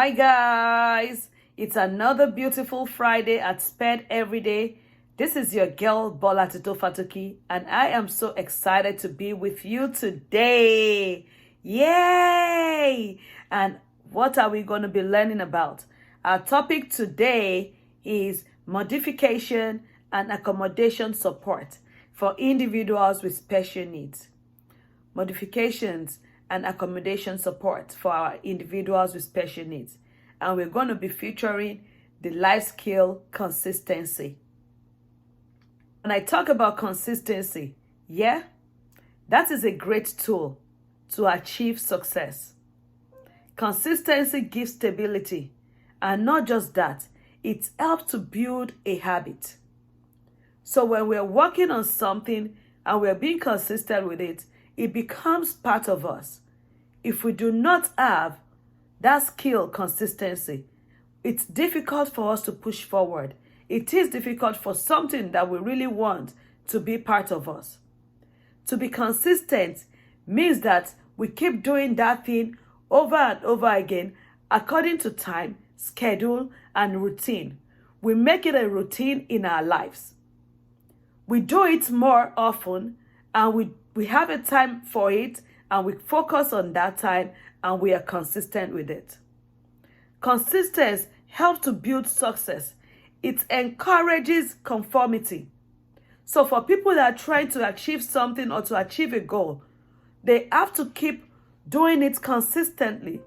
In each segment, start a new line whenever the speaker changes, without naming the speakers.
Hi guys, it's another beautiful Friday at Sped Every Day. This is your girl Bola Tito Fatuki, and I am so excited to be with you today. Yay! And what are we going to be learning about? Our topic today is modification and accommodation support for individuals with special needs. Modifications and accommodation support for our individuals with special needs. And we're going to be featuring the life skill consistency. When I talk about consistency, that is a great tool to achieve success. Consistency gives stability, and not just that, it helps to build a habit. So when we're working on something and we're being consistent with it, it becomes part of us. If we do not have that skill, consistency, it's difficult for us to push forward. It is difficult for something that we really want to be part of us. To be consistent means that we keep doing that thing over and over again according to time, schedule, and routine. We make it a routine in our lives. We do it more often, and we have a time for it, and we focus on that time, and we are consistent with it. Consistency helps to build success. It encourages conformity. So for people that are trying to achieve something or to achieve a goal, they have to keep doing it consistently.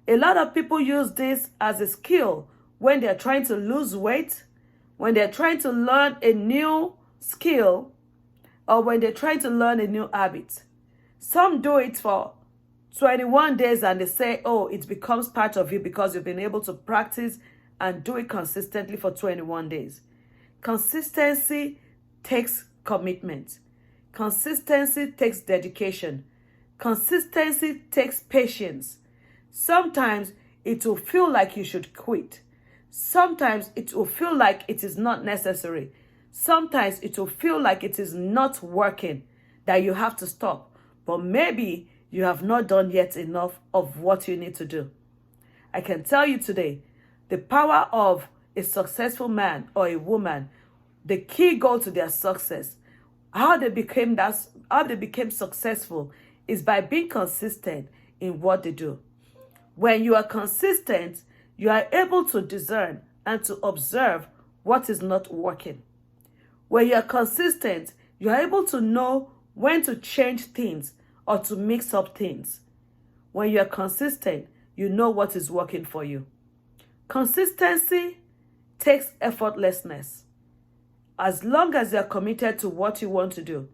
A lot of people use this as a skill when they're trying to lose weight, when they're trying to learn a new skill, or when they're trying to learn a new habit. Some do it for 21 days and they say, oh, it becomes part of you because you've been able to practice and do it consistently for 21 days. Consistency takes commitment. Consistency takes dedication. Consistency takes patience. Sometimes it will feel like you should quit. Sometimes it will feel like it is not necessary. Sometimes it will feel like it is not working, that you have to stop. But maybe you have not done yet enough of what you need to do. I can tell you today, the power of a successful man or a woman, the key goal to their success, how they became successful is by being consistent in what they do. When you are consistent, you are able to discern and to observe what is not working. When you are consistent, you are able to know when to change things or to mix up things. When you are consistent, you know what is working for you. Consistency takes effortlessness. As long as you are committed to what you want to do,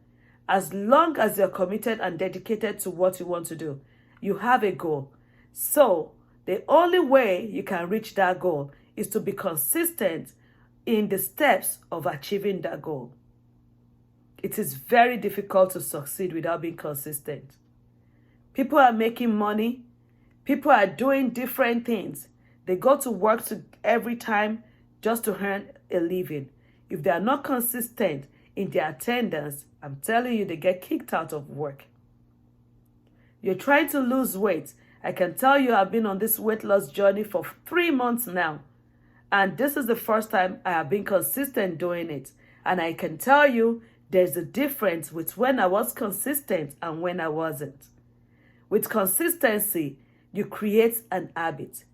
as long as you are committed and dedicated to what you want to do, you have a goal. So the only way you can reach that goal is to be consistent in the steps of achieving that goal. It is very difficult to succeed without being consistent. People are making money. People are doing different things. They go to work every time just to earn a living. If they are not consistent in their attendance, I'm telling you, they get kicked out of work. You're trying to lose weight. I can tell you I've been on this weight loss journey for 3 months now. And this is the first time I have been consistent doing it. And I can tell you there's a difference with when I was consistent and when I wasn't. With consistency, you create an habit.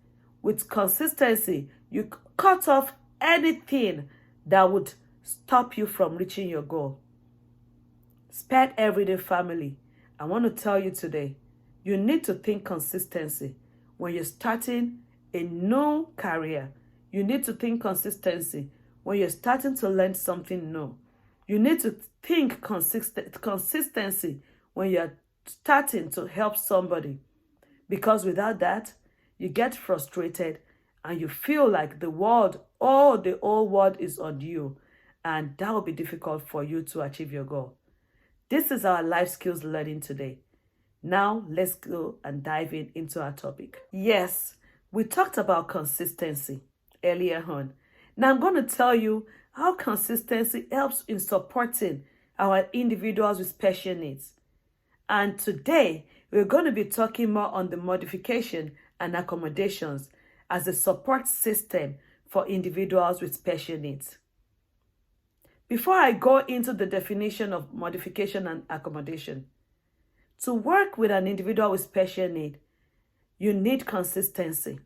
With consistency, you cut off anything that would stop you from reaching your goal. Sped Everyday family, I want to tell you today, you need to think consistency. When you're starting a new career, you need to think consistency. When you're starting to learn something new, you need to think consistency when you're starting to help somebody. Because without that, you get frustrated and you feel like the whole world is on you. And that will be difficult for you to achieve your goal. This is our life skills learning today. Now, let's go and dive into our topic. Yes, we talked about consistency earlier on. Now, I'm going to tell you how consistency helps in supporting our individuals with special needs. And today, we're going to be talking more on the modification and accommodations. as a support system for individuals with special needs. Before I go into the definition of modification and accommodation, to work with an individual with special need, you need consistency,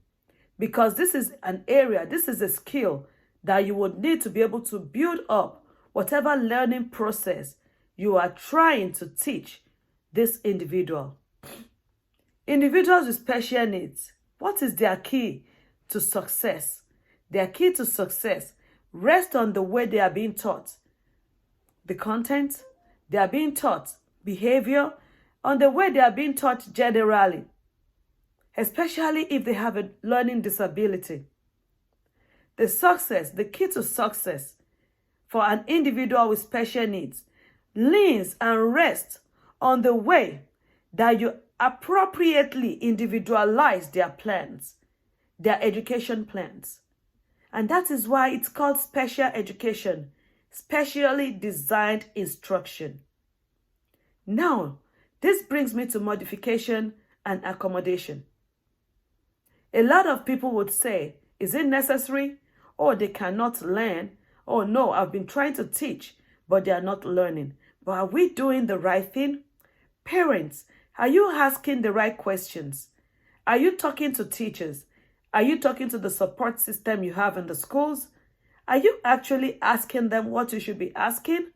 because this is an area, this is a skill that you would need to be able to build up whatever learning process you are trying to teach this individual. Individuals with special needs, what is their key to success? Their key to success rests on the way they are being taught the content, they are being taught behavior, on the way they are being taught generally, especially if they have a learning disability. The key to success for an individual with special needs leans and rests on the way that you appropriately individualize their plans, their education plans. And that is why it's called special education, specially designed instruction. Now, this brings me to modification and accommodation. A lot of people would say, is it necessary? Or they cannot learn. Oh no, I've been trying to teach, but they are not learning. But are we doing the right thing? Parents, are you asking the right questions? Are you talking to teachers? Are you talking to the support system you have in the schools? Are you actually asking them what you should be asking?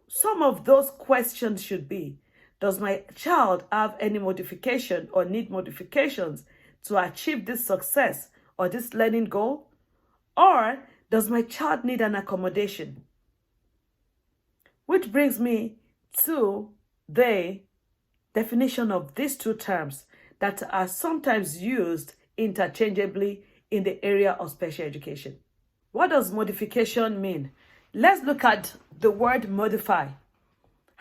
Some of those questions should be, does my child have any modification or need modifications to achieve this success or this learning goal? Or does my child need an accommodation? Which brings me to the definition of these two terms that are sometimes used interchangeably in the area of special education. What does modification mean? Let's look at the word modify.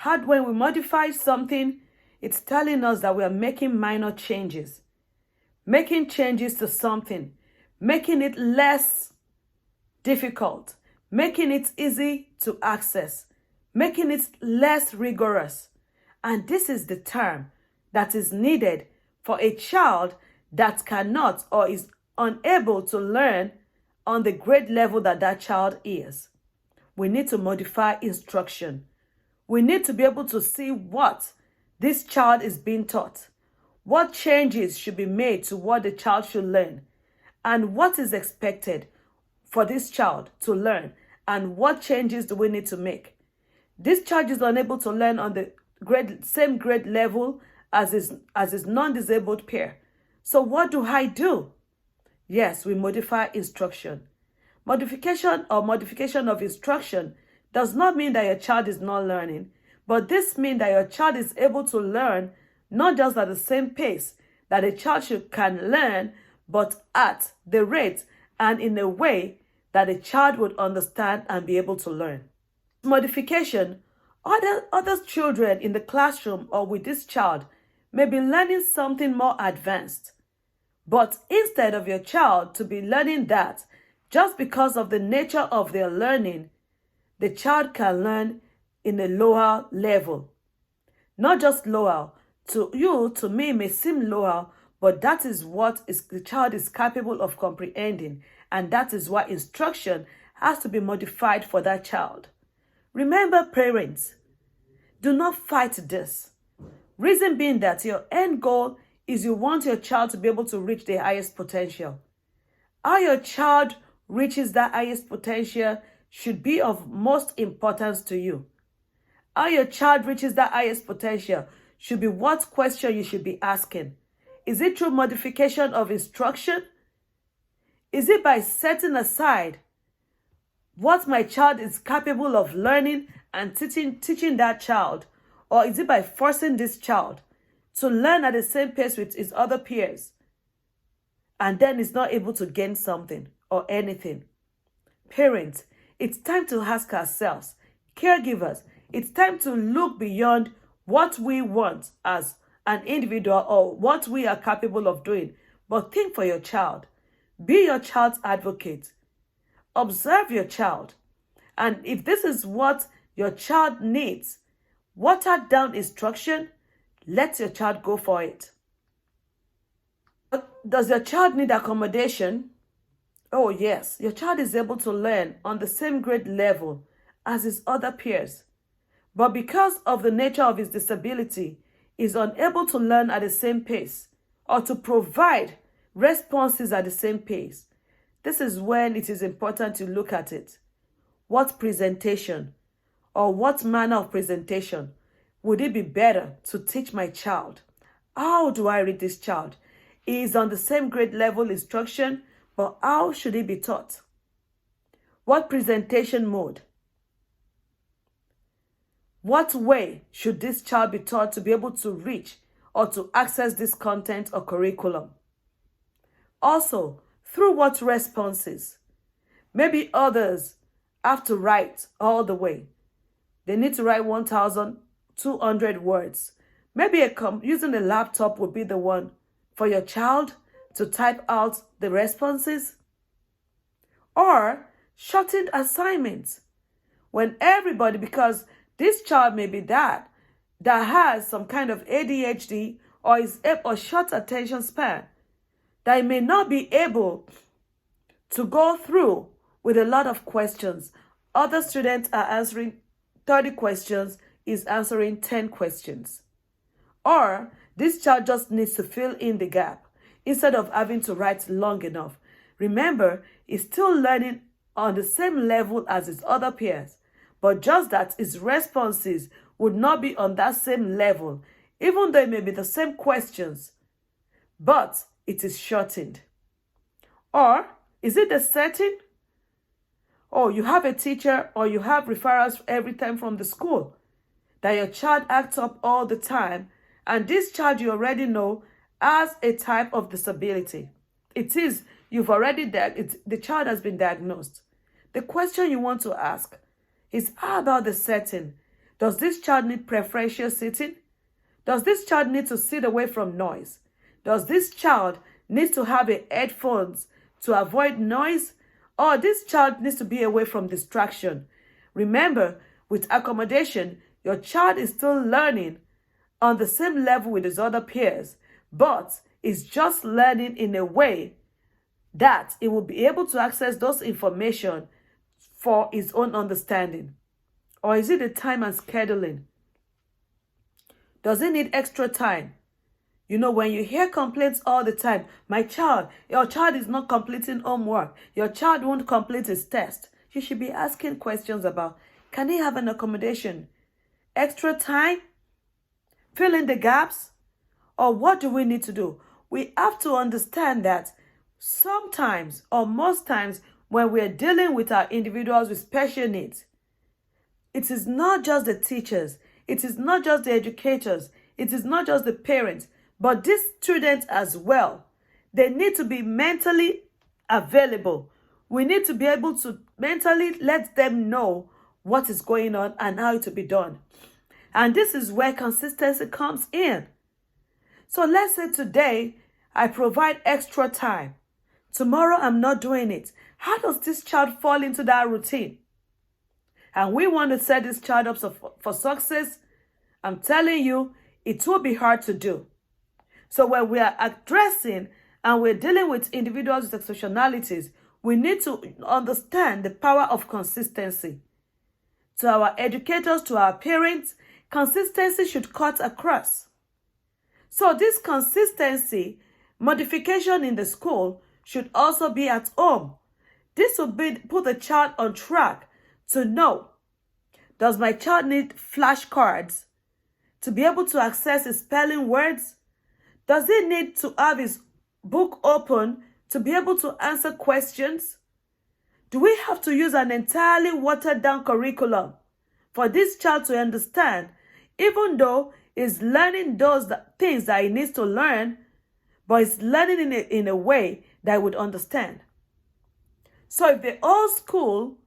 When we modify something, it's telling us that we are making minor changes. Making changes to something, making it less difficult, making it easy to access, making it less rigorous. And this is the term that is needed for a child that cannot or is unable to learn on the grade level that that child is. We need to modify instruction. We need to be able to see what this child is being taught, what changes should be made to what the child should learn, and what is expected for this child to learn, and what changes do we need to make. This child is unable to learn on the same grade level as his non-disabled peer. So what do I do? Yes, we modify instruction. Modification or modification of instruction does not mean that your child is not learning, but this means that your child is able to learn not just at the same pace that a child can learn, but at the rate and in a way that a child would understand and be able to learn. Modification, other children in the classroom or with this child may be learning something more advanced. But instead of your child to be learning that, just because of the nature of their learning, the child can learn in a lower level. Not just lower, to you, to me, may seem lower, but that is what the child is capable of comprehending, and that is why instruction has to be modified for that child. Remember, parents, do not fight this. Reason being that your end goal is you want your child to be able to reach their highest potential. How your child reaches that highest potential should be of most importance to you. How your child reaches that highest potential should be what question you should be asking. Is it through modification of instruction? Is it by setting aside what my child is capable of learning and teaching that child? Or is it by forcing this child to learn at the same pace with his other peers, and then is not able to gain something or anything? Parents, it's time to ask ourselves, caregivers, it's time to look beyond what we want as an individual or what we are capable of doing, but think for your child. Be your child's advocate. Observe your child. And if this is what your child needs, watered down instruction, let your child go for it. Does your child need accommodation? Oh, yes, your child is able to learn on the same grade level as his other peers. But because of the nature of his disability, is unable to learn at the same pace or to provide responses at the same pace. This is when it is important to look at it. What presentation or what manner of presentation would it be better to teach my child? How do I read this child? He is on the same grade level instruction, but how should he be taught? What presentation mode? What way should this child be taught to be able to reach or to access this content or curriculum? Also, through what responses? Maybe others have to write all the way. They need to write 1,200 words. Maybe using a laptop would be the one for your child to type out the responses. Or shortened assignments. When everybody, because this child may be that has some kind of ADHD or is or short attention span, that may not be able to go through with a lot of questions. Other students are answering 30 questions, is answering 10 questions. Or this child just needs to fill in the gap instead of having to write long enough. Remember, he's still learning on the same level as his other peers, but just that his responses would not be on that same level, even though it may be the same questions, but it is shortened. Or is it the setting? Oh, you have a teacher or you have referrals every time from the school that your child acts up all the time, and this child you already know has a type of disability. You've already the child has been diagnosed. The question you want to ask is, how about the setting? Does this child need preferential sitting? Does this child need to sit away from noise? Does this child need to have headphones to avoid noise? Or this child needs to be away from distraction? Remember, with accommodation, your child is still learning on the same level with his other peers, but is just learning in a way that it will be able to access those information for his own understanding. Or is it the time and scheduling? Does it need extra time? You know, when you hear complaints all the time, your child is not completing homework, your child won't complete his test, you should be asking questions about, can he have an accommodation? Extra time? Fill in the gaps? Or what do we need to do? We have to understand that sometimes or most times when we're dealing with our individuals with special needs, it is not just the teachers, it is not just the educators, it is not just the parents, but these students as well. They need to be mentally available. We need to be able to mentally let them know what is going on and how it will be done. And this is where consistency comes in. So let's say today I provide extra time. Tomorrow I'm not doing it. How does this child fall into that routine? And we want to set this child up for success. I'm telling you, it will be hard to do. So when we are addressing and we're dealing with individuals with exceptionalities, we need to understand the power of consistency. To our educators, to our parents, consistency should cut across. So this consistency, modification in the school, should also be at home. This will put the child on track to know, does my child need flashcards to be able to access his spelling words? Does he need to have his book open to be able to answer questions? Do we have to use an entirely watered down curriculum for this child to understand, even though he's learning those things that he needs to learn, but he's learning in a way that he would understand? So if the whole school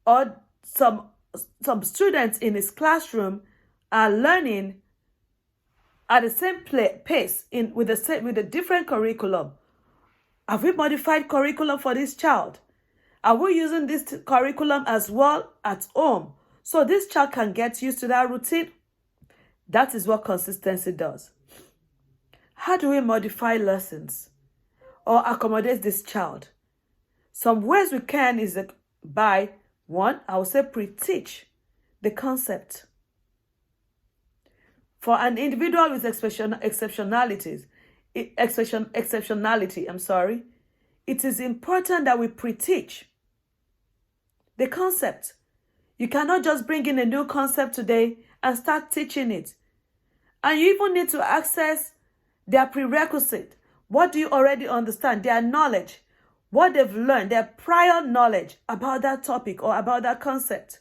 or some students in his classroom are learning at the same pace with a different curriculum, have we modified curriculum for this child? Are we using this curriculum as well at home so this child can get used to that routine? That is what consistency does. How do we modify lessons? or accommodate this child? Some ways we can is that by, one, I would say pre-teach the concept. For an individual with exceptionality, it is important that we pre-teach the concept. You cannot just bring in a new concept today and start teaching it. And you even need to access their prerequisite. What do you already understand? Their knowledge, what they've learned, their prior knowledge about that topic or about that concept.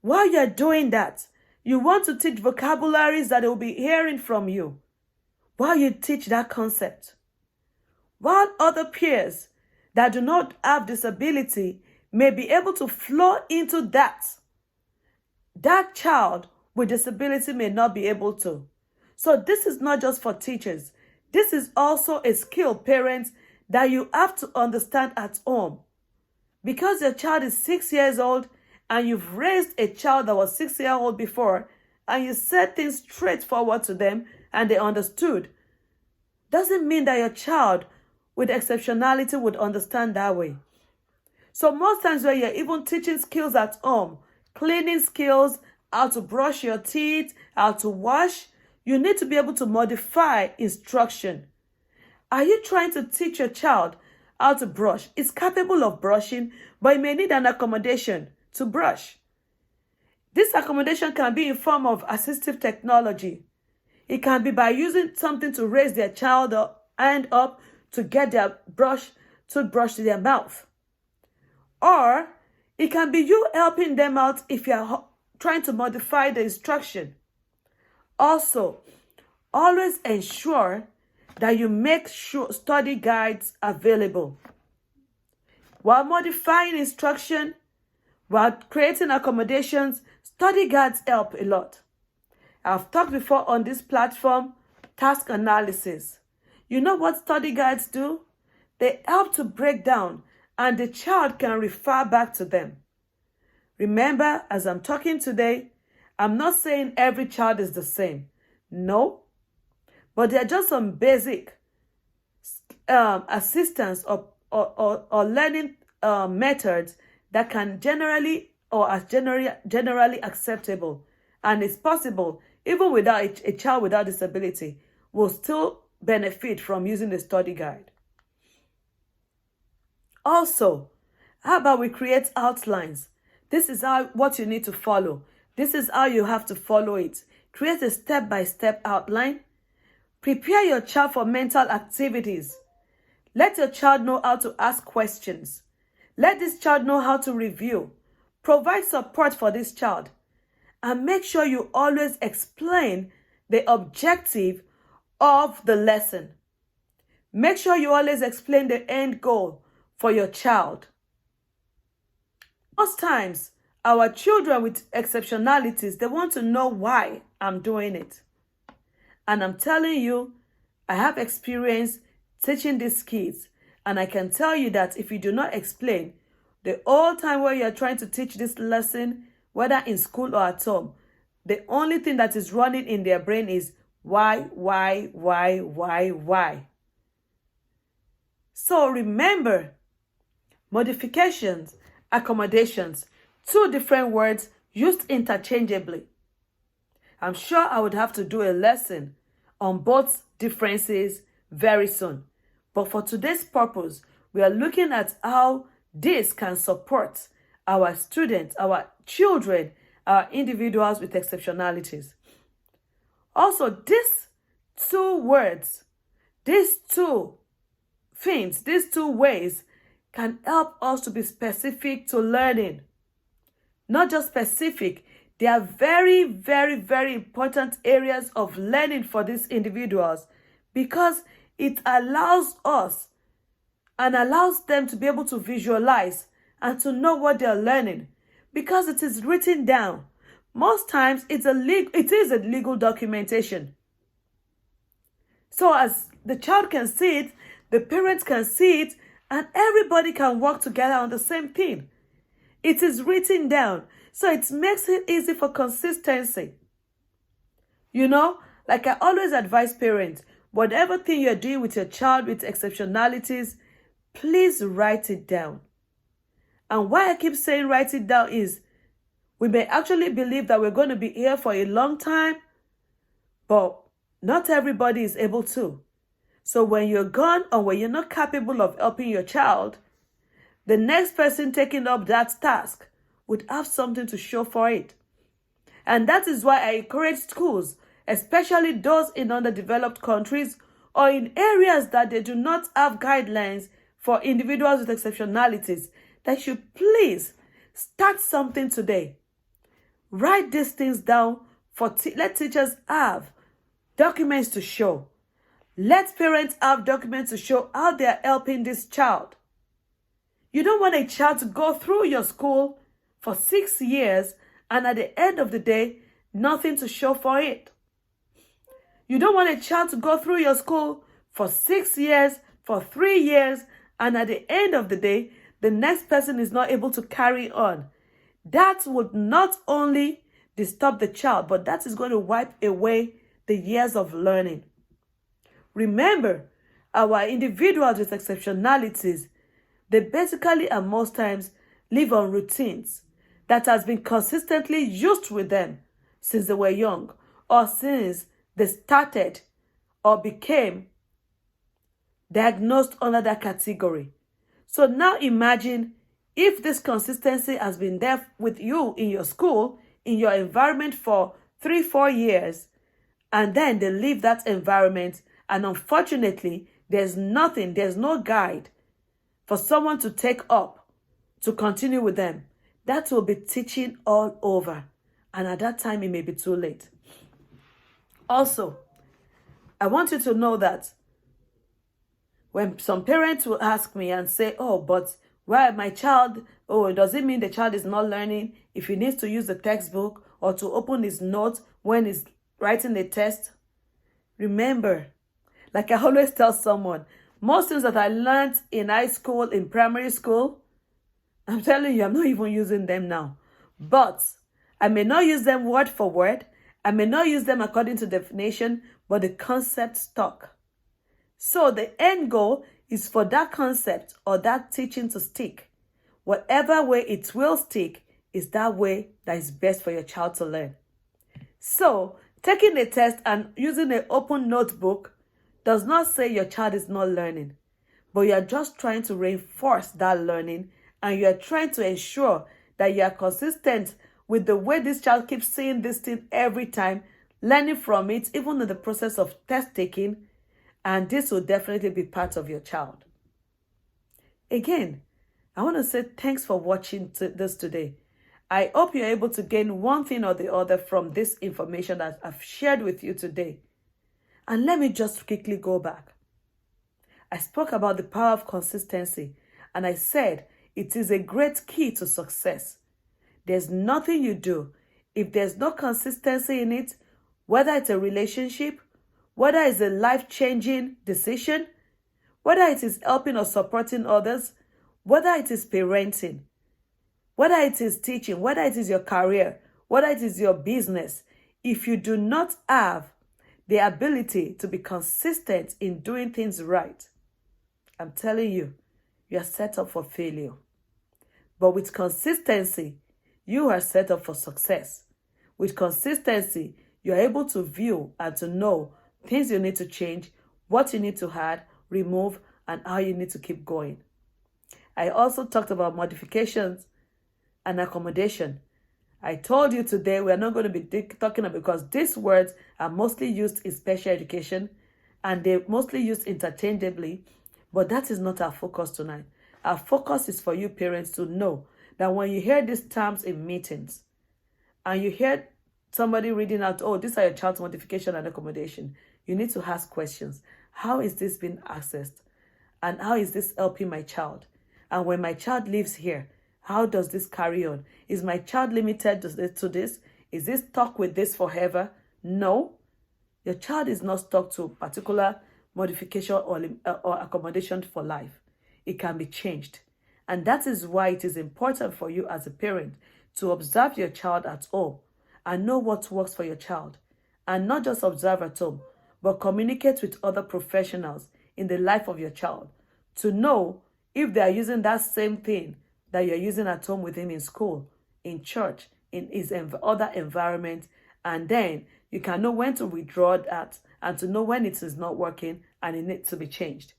While you're doing that, you want to teach vocabularies that they will be hearing from you while you teach that concept. While other peers that do not have disability may be able to flow into that child with disability may not be able to. So this is not just for teachers. This is also a skill, parents, that you have to understand at home. Because your child is 6 years old and you've raised a child that was 6 years old before and you said things straightforward to them and they understood, doesn't mean that your child with exceptionality would understand that way. So most times when you're even teaching skills at home, cleaning skills, how to brush your teeth, how to wash, you need to be able to modify instruction. Are you trying to teach your child how to brush? It's capable of brushing, but it may need an accommodation to brush. This accommodation can be in form of assistive technology. It can be by using something to raise their child hand up to get their toothbrush to their mouth. Or it can be you helping them out if you're trying to modify the instruction. Also, always ensure that you make sure study guides available. While modifying instruction, while creating accommodations, study guides help a lot. I've talked before on this platform, task analysis. You know what study guides do? They help to break down and the child can refer back to them. Remember, as I'm talking today, I'm not saying every child is the same. No. But there are just some basic assistance or learning methods that can generally acceptable. And it's possible, even without a child without disability, will still benefit from using the study guide. Also, how about we create outlines? This is what you need to follow. This is how you have to follow it. Create a step-by-step outline. Prepare your child for mental activities. Let your child know how to ask questions. Let this child know how to review. Provide support for this child. And make sure you always explain the objective of the lesson. Make sure you always explain the end goal for your child. Most times, our children with exceptionalities, they want to know why I'm doing it. And I'm telling you, I have experience teaching these kids. And I can tell you that if you do not explain, the whole time where you're trying to teach this lesson, whether in school or at home, the only thing that is running in their brain is why. So remember, modifications, accommodations, two different words used interchangeably. I'm sure I would have to do a lesson on both differences very soon. But for today's purpose, we are looking at how this can support our students, our children, our individuals with exceptionalities. Also, these two words, these two things, these two ways can help us to be specific to learning. Not just specific, they are very, very, very important areas of learning for these individuals because it allows us and allows them to be able to visualize and to know what they're learning because it is written down. Most times it is a legal documentation. So as the child can see it, the parents can see it, and everybody can work together on the same thing. It is written down. So it makes it easy for consistency. You know, like I always advise parents, Whatever thing you're doing with your child with exceptionalities, please write it down. And why I keep saying write it down is we may actually believe that we're going to be here for a long time, but not everybody is able to. So when you're gone or when you're not capable of helping your child, the next person taking up that task would have something to show for it. And that is why I encourage schools, especially those in underdeveloped countries or in areas that they do not have guidelines for individuals with exceptionalities, that you please start something today. Write these things down let teachers have documents to show. Let parents have documents to show how they are helping this child. You don't want a child to go through your school for 6 years and at the end of the day, nothing to show for it. You don't want a child to go through your school for 6 years, for 3 years, and at the end of the day, the next person is not able to carry on. That would not only disturb the child, but that is going to wipe away the years of learning. Remember, our individuals with exceptionalities, they basically and most times live on routines that has been consistently used with them since they were young or since they started or became diagnosed under that category. So now imagine if this consistency has been there with you in your school, in your environment for 3-4 years, and then they leave that environment, and unfortunately, there's no guide for someone to take up to continue with them. That will be teaching all over. And at that time, it may be too late. Also, I want you to know that when some parents will ask me and say, oh, but why my child, does it mean the child is not learning if he needs to use the textbook or to open his notes when he's writing the test? Remember, like I always tell someone, most things that I learned in high school, in primary school, I'm telling you, I'm not even using them now. But I may not use them word for word. I may not use them according to definition, but the concept stuck. So the end goal is for that concept or that teaching to stick. Whatever way it will stick is that way that is best for your child to learn. So taking a test and using an open notebook does not say your child is not learning, but you are just trying to reinforce that learning, and you are trying to ensure that you are consistent with the way this child keeps seeing this thing every time, learning from it, even in the process of test taking, and this will definitely be part of your child. Again, I want to say thanks for watching this today. I hope you're able to gain one thing or the other from this information that I've shared with you today. And let me just quickly go back. I spoke about the power of consistency, and I said it is a great key to success. There's nothing you do if there's no consistency in it, whether it's a relationship, whether it's a life-changing decision, whether it is helping or supporting others, whether it is parenting, whether it is teaching, whether it is your career, whether it is your business. If you do not have the ability to be consistent in doing things right, I'm telling you, you are set up for failure. But with consistency, you are set up for success. With consistency, you are able to view and to know things you need to change, what you need to add, remove, and how you need to keep going. I also talked about modifications and accommodation. I told you today we are not going to be talking about, because these words are mostly used in special education and they're mostly used interchangeably, but that is not our focus tonight. Our focus is for you parents to know that when you hear these terms in meetings and you hear somebody reading out, oh, these are your child's modification and accommodation, you need to ask questions. How is this being accessed? And how is this helping my child? And when my child lives here, how does this carry on? Is my child limited to this? Is this stuck with this forever? No. Your child is not stuck to a particular modification or accommodation for life. It can be changed. And that is why it is important for you as a parent to observe your child at home and know what works for your child. And not just observe at home, but communicate with other professionals in the life of your child to know if they are using that same thing that you're using at home with him in school, in church, in his other environment, and then you can know when to withdraw that and to know when it is not working and it needs to be changed.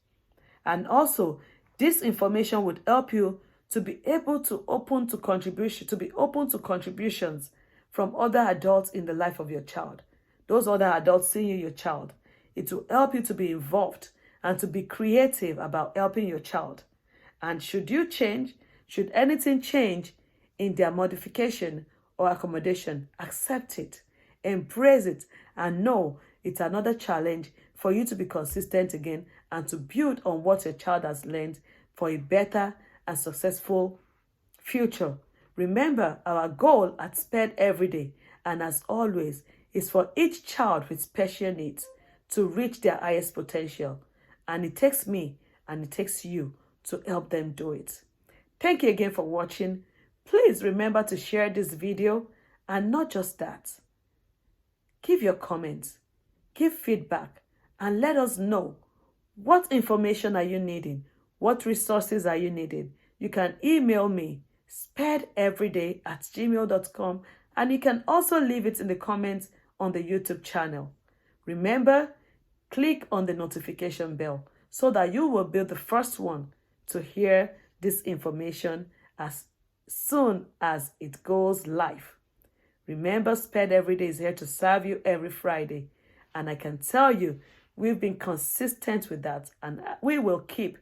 And also, this information would help you to be able to open to contributions from other adults in the life of your child. Those other adults seeing your child. It will help you to be involved and to be creative about helping your child. And should anything change in their modification or accommodation, accept it, embrace it, and know it's another challenge for you to be consistent again and to build on what your child has learned for a better and successful future. Remember, our goal at SPED every day, and as always, is for each child with special needs to reach their highest potential. And it takes me and it takes you to help them do it. Thank you again for watching. Please remember to share this video, and not just that. Give your comments, give feedback, and let us know what information are you needing, what resources are you needing. You can email me, spedeveryday@gmail.com, and you can also leave it in the comments on the YouTube channel. Remember, click on the notification bell so that you will be the first one to hear this information as soon as it goes live. Remember, SPED Everyday is here to serve you every Friday. And I can tell you, we've been consistent with that. And we will keep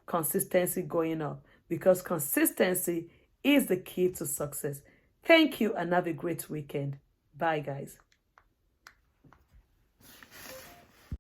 consistency going up because consistency is the key to success. Thank you and have a great weekend. Bye, guys.